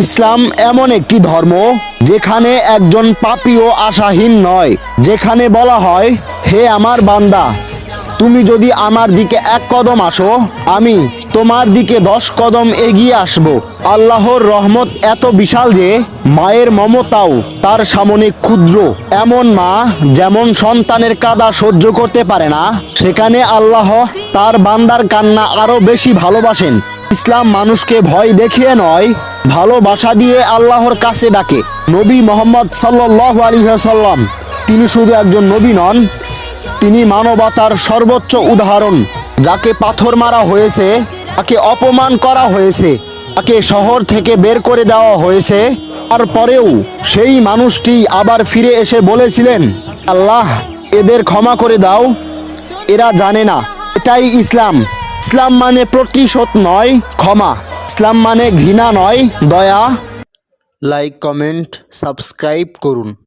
ইসলাম এমন একটি ধর্ম যেখানে একজন পাপীও আশাহীন নয়, যেখানে বলা হয়, হে আমার বান্দা, তুমি যদি আমার দিকে 1 কদম আসো, আমি তোমার দিকে 10 কদম এগিয়ে আসব। আল্লাহর রহমত এত বিশাল যে মায়ের মমতাও তার সামনে ক্ষুদ্র। এমন মা যেমন সন্তানের কাঁদা সহ্য করতে পারে না, সেখানে আল্লাহ তার বান্দার কান্না আরো বেশি ভালোবাসেন। ইসলাম মানুষকে ভয় দেখিয়ে নয়, ভালোবাসা দিয়ে আল্লাহর কাছে ডাকে। নবী মুহাম্মদ সাল্লাল্লাহু আলাইহি ওয়াসাল্লাম তিনি শুধু একজন নবী নন, তিনি মানবতার সর্বোচ্চ উদাহরণ। যাকে পাথর মারা হয়েছে, তাকে অপমান করা হয়েছে, তাকে শহর থেকে বের করে দেওয়া হয়েছে, তারপরেও সেই মানুষটি আবার ফিরে এসে বলেছিলেন, আল্লাহ এদের ক্ষমা করে দাও, এরা জানে না। এটাই ইসলাম। ইসলাম মানে প্রতিশোধ নয়, ক্ষমা। ইসলাম মানে ঘৃণা নয়, দয়া। লাইক, কমেন্ট, সাবস্ক্রাইব করুন।